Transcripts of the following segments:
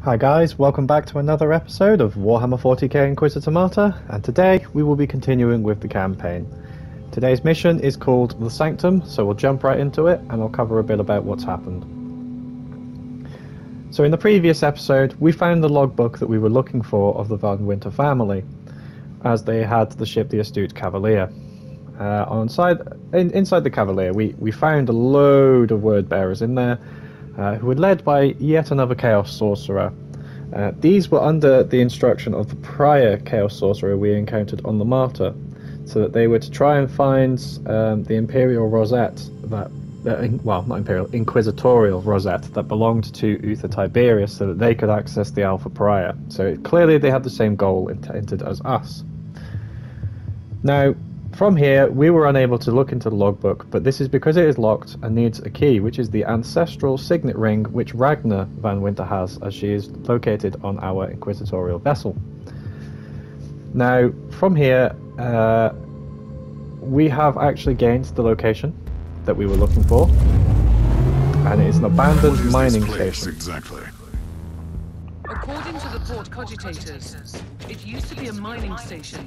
Hi guys, welcome back to another episode of Warhammer 40k Inquisitor Martyr, and today we will be continuing with the campaign. Today's mission is called the Sanctum, so we'll jump right into it and I'll cover a bit about what's happened. So in the previous episode, we found the logbook that we were looking for of the Wynter family, as they had the ship the Astute Cavalier. Inside the Cavalier, we found a load of word bearers in there, who were led by yet another Chaos Sorcerer. These were under the instruction of the prior Chaos Sorcerer we encountered on the Martyr, so that they were to try and find the Imperial Rosette, Inquisitorial Rosette that belonged to Uther Tiberius, so that they could access the Alpha Prior. So clearly they had the same goal intended as us. Now, from here, we were unable to look into the logbook, but this is because it is locked and needs a key, which is the ancestral signet ring which Ragnar van Wynter has, as she is located on our inquisitorial vessel. Now, from here, we have actually gained the location that we were looking for, and it is an abandoned mining station. Exactly. According to the port cogitators, it used to be a mining station.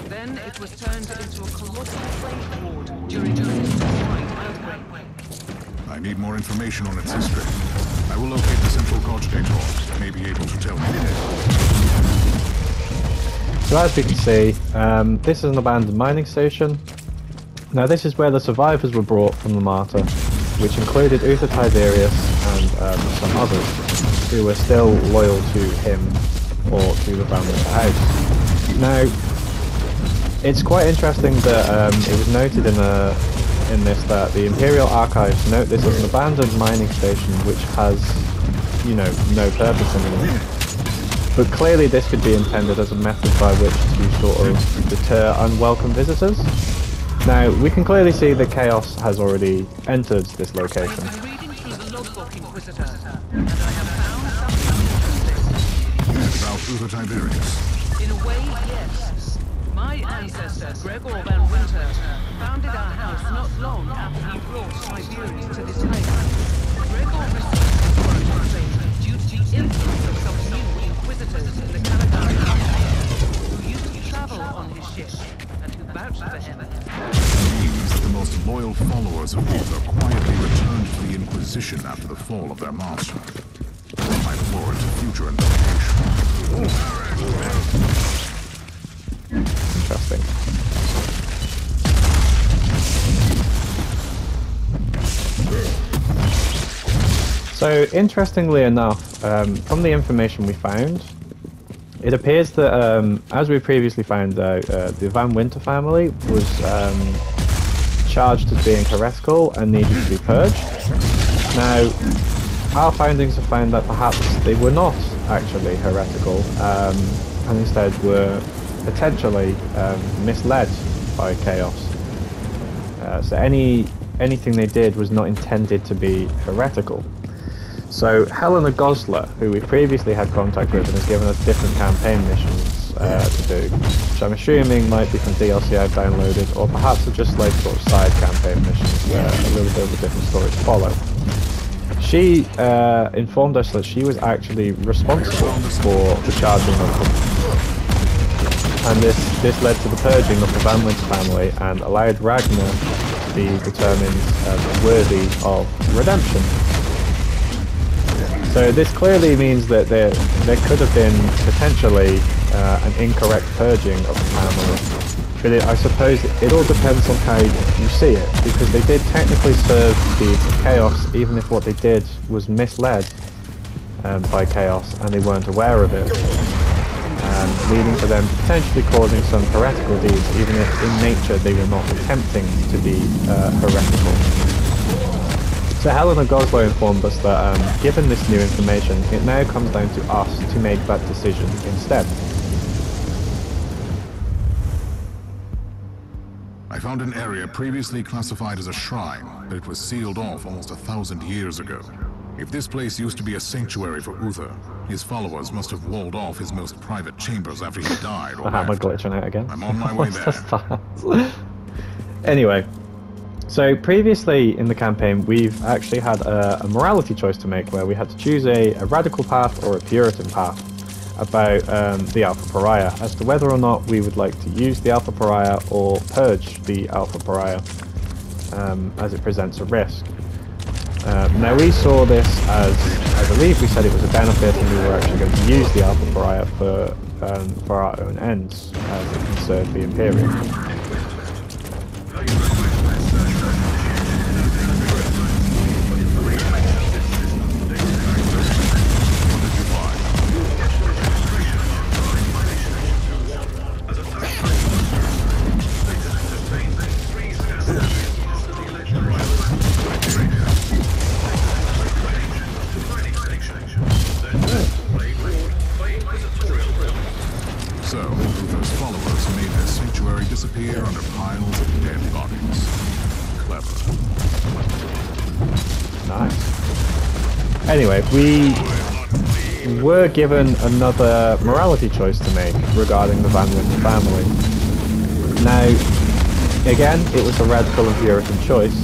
Then it was turned into a colossal slave ward during a system-wide outbreak. I need more information on its history. I will locate the central cogitator. It may be able to tell me. So as we can see, this is an abandoned mining station. Now this is where the survivors were brought from the Martyr, which included Uther Tiberius and some others who were still loyal to him or to the Van Wynter house. Now, it's quite interesting that it was noted in this that the Imperial Archives note this as an abandoned mining station which has, no purpose anymore. But clearly this could be intended as a method by which to sort of deter unwelcome visitors. Now, we can clearly see that Chaos has already entered this location. I'm reading through the logbook, Inquisitor, and I have found something interesting. About Uther Tiberius. In a way, yes. My ancestor, Gregor van Wynter, founded our house not long after he brought Tiberius to this place. Gregor received his origin fame due to the influence of some new Inquisitors in the Cavalier who used to travel on his ship and who vouched for him. Means that the most loyal followers of Uther quietly returned to the Inquisition after the fall of their master. I look forward to future investigation. Interesting. So, interestingly enough, from the information we found, it appears that, as we previously found out, the Van Wynter family was charged as being heretical and needed to be purged. Now, our findings have found that perhaps they were not actually heretical, and instead were potentially misled by Chaos. So anything they did was not intended to be heretical. So Helena Gosler, who we previously had contact with and has given us different campaign missions to do, which I'm assuming might be from DLC I've downloaded, or perhaps are just like sort of side campaign missions where a little bit of a different story to follow. She informed us that she was actually responsible for the charging of them. And this led to the purging of the Van Wynter family and allowed Ragnar to be determined worthy of redemption. So this clearly means that there could have been potentially an incorrect purging of the family. But I suppose it all depends on how you see it, because they did technically serve the Chaos even if what they did was misled by Chaos and they weren't aware of it, leading to them potentially causing some heretical deeds even if in nature they were not attempting to be heretical. So Helena Gosler informed us that given this new information, it now comes down to us to make that decision instead. I found an area previously classified as a shrine, but it was sealed off almost 1,000 years ago. If this place used to be a sanctuary for Uther, his followers must have walled off his most private chambers after he died or I have my glitching out again. I'm on my way there. Anyway, So previously in the campaign, we've actually had a morality choice to make where we had to choose a radical path or a Puritan path about the Alpha Pariah, as to whether or not we would like to use the Alpha Pariah or purge the Alpha Pariah, as it presents a risk. Now we saw this as, I believe we said it was a benefit, and we were actually going to use the Alpha Pariah for our own ends, as it can serve the Imperium. Anyway, we were given another morality choice to make regarding the Van Wynter family. Now, again, it was a radical and Puritan choice.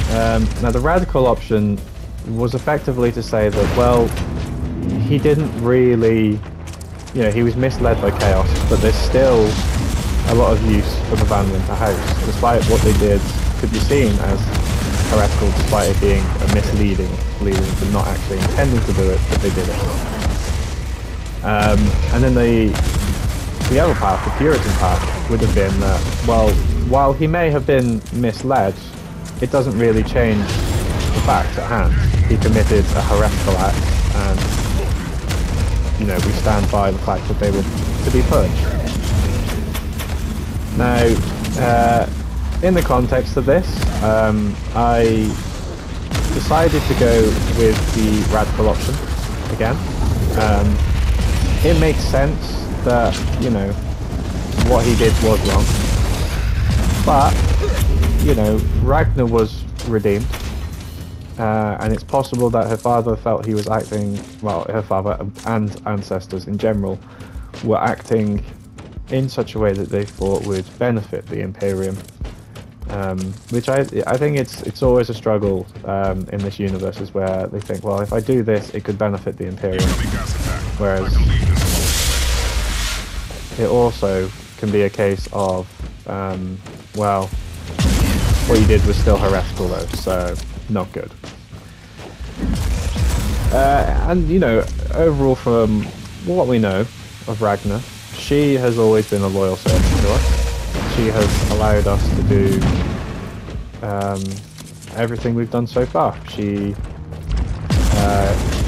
Now, the radical option was effectively to say that, well, he didn't really, he was misled by chaos, but there's still a lot of use for the Van Wynter house, despite what they did could be seen as heretical, despite it being a misleading, leading to not actually intending to do it, but they did it. And then the other path, the Puritan path, would have been that, well, while he may have been misled, it doesn't really change the facts at hand. He committed a heretical act, and we stand by the fact that they were to be purged. Now, in the context of this, I decided to go with the radical option again. It makes sense that, what he did was wrong. But, Ragnar was redeemed. And it's possible that her father felt he was acting, well, her father and ancestors in general were acting in such a way that they thought would benefit the Imperium. Which I think it's always a struggle in this universe, is where they think, well, if I do this, it could benefit the Imperium. Whereas it also can be a case of, well, what you did was still heretical though, so not good. And overall, from what we know of Ragnar, she has always been a loyal servant to us. She has allowed us to do everything we've done so far. She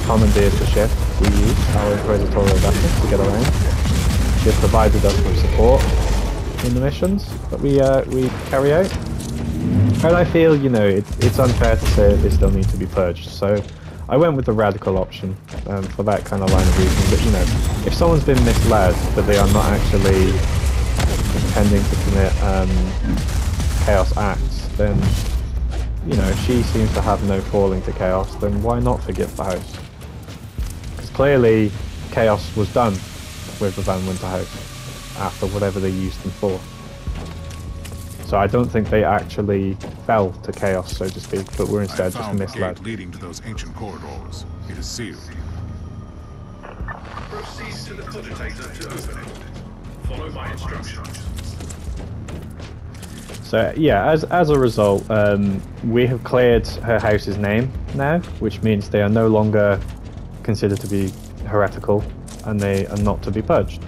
commandeered the ship we used, our Inquisitorial vessel, to get around. She has provided us with support in the missions that we carry out. And I feel, it's unfair to say that they still need to be purged. So I went with the radical option for that kind of line of reasoning. But, if someone's been misled, but they are not actually intending to commit chaos acts, then, if she seems to have no falling to chaos, then why not forgive the house? Because clearly chaos was done with the Van Wynter house after whatever they used them for. So I don't think they actually fell to chaos, so to speak, but were instead just misled. Leading to those ancient corridors. It is sealed. Proceed to the cogitator to open it. Follow my instructions. So yeah, as a result, we have cleared her house's name now, which means they are no longer considered to be heretical, and they are not to be purged.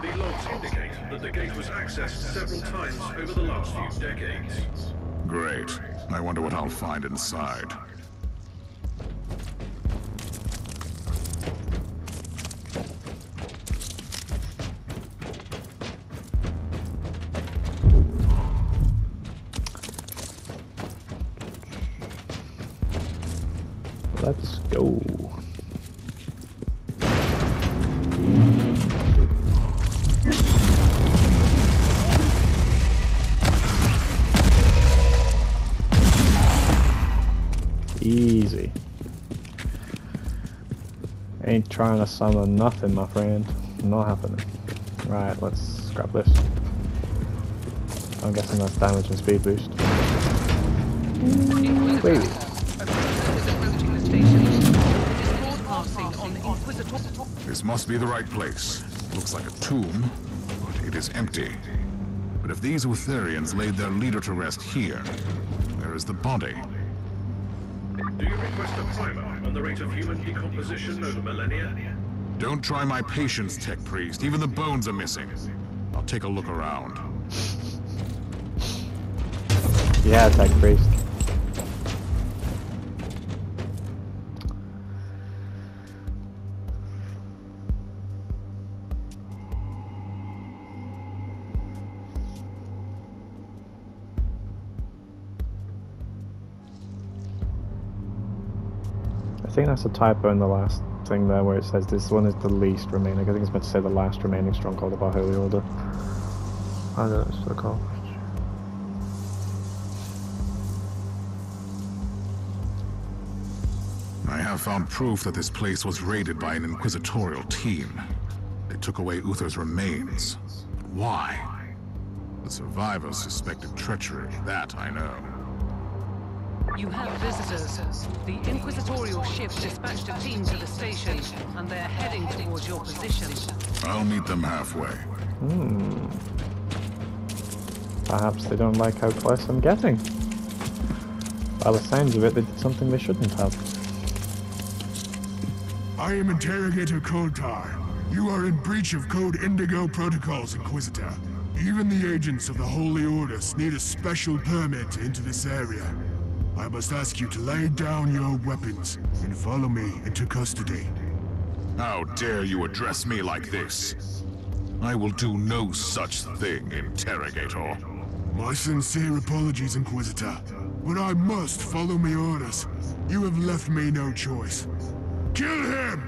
The logs indicate that the gate was accessed several times over the last few decades. Great. I wonder what I'll find inside. Let's go. Easy. Ain't trying to summon nothing, my friend. Not happening. Right, let's grab this. I'm guessing that's damage and speed boost. Inquisitor. Wait. A cruiser is approaching the station. It is broadcasting on Inquisitor. This must be the right place. Looks like a tomb, but it is empty. But if these Utherians laid their leader to rest here, where is the body? Do you request a primer on the rate of human decomposition over millennia? Don't try my patience, Tech Priest. Even the bones are missing. I'll take a look around. Yeah, Tech Priest. I think that's a typo in the last thing there where it says this one is the least remaining. I think it's meant to say the last remaining stronghold of our Holy Order. I don't know, it's so cool. I have found proof that this place was raided by an inquisitorial team. They took away Uther's remains. Why? The survivors suspected treachery, that I know. You have visitors. The Inquisitorial ship dispatched a team to the station, and they're heading towards your position. I'll meet them halfway. Perhaps they don't like how close I'm getting. By the sounds of it, they did something they shouldn't have. I am Interrogator Koltar. You are in breach of Code Indigo protocols, Inquisitor. Even the agents of the Holy Orders need a special permit to enter this area. I must ask you to lay down your weapons and follow me into custody. How dare you address me like this? I will do no such thing, Interrogator. My sincere apologies, Inquisitor, but I must follow my orders. You have left me no choice. Kill him!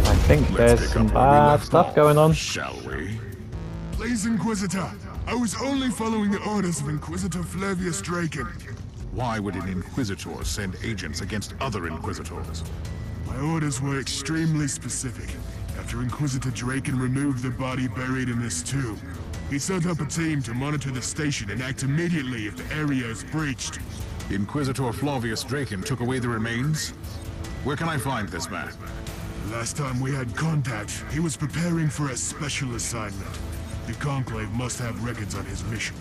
I think there's some bad stuff going on. Shall we? Please, Inquisitor. I was only following the orders of Inquisitor Flavius Draken. Why would an Inquisitor send agents against other Inquisitors? My orders were extremely specific. After Inquisitor Draken removed the body buried in this tomb, he sent up a team to monitor the station and act immediately if the area is breached. Inquisitor Flavius Draken took away the remains? Where can I find this man? The last time we had contact, he was preparing for a special assignment. The Conclave must have records on his mission.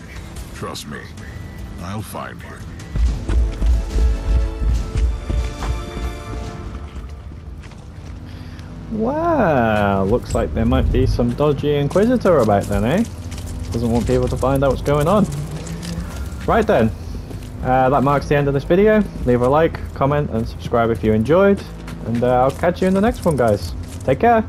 Trust me, I'll find him. Wow, looks like there might be some dodgy Inquisitor about then, eh? Doesn't want people to find out what's going on. Right then, that marks the end of this video. Leave a like, comment and subscribe if you enjoyed. And I'll catch you in the next one, guys. Take care.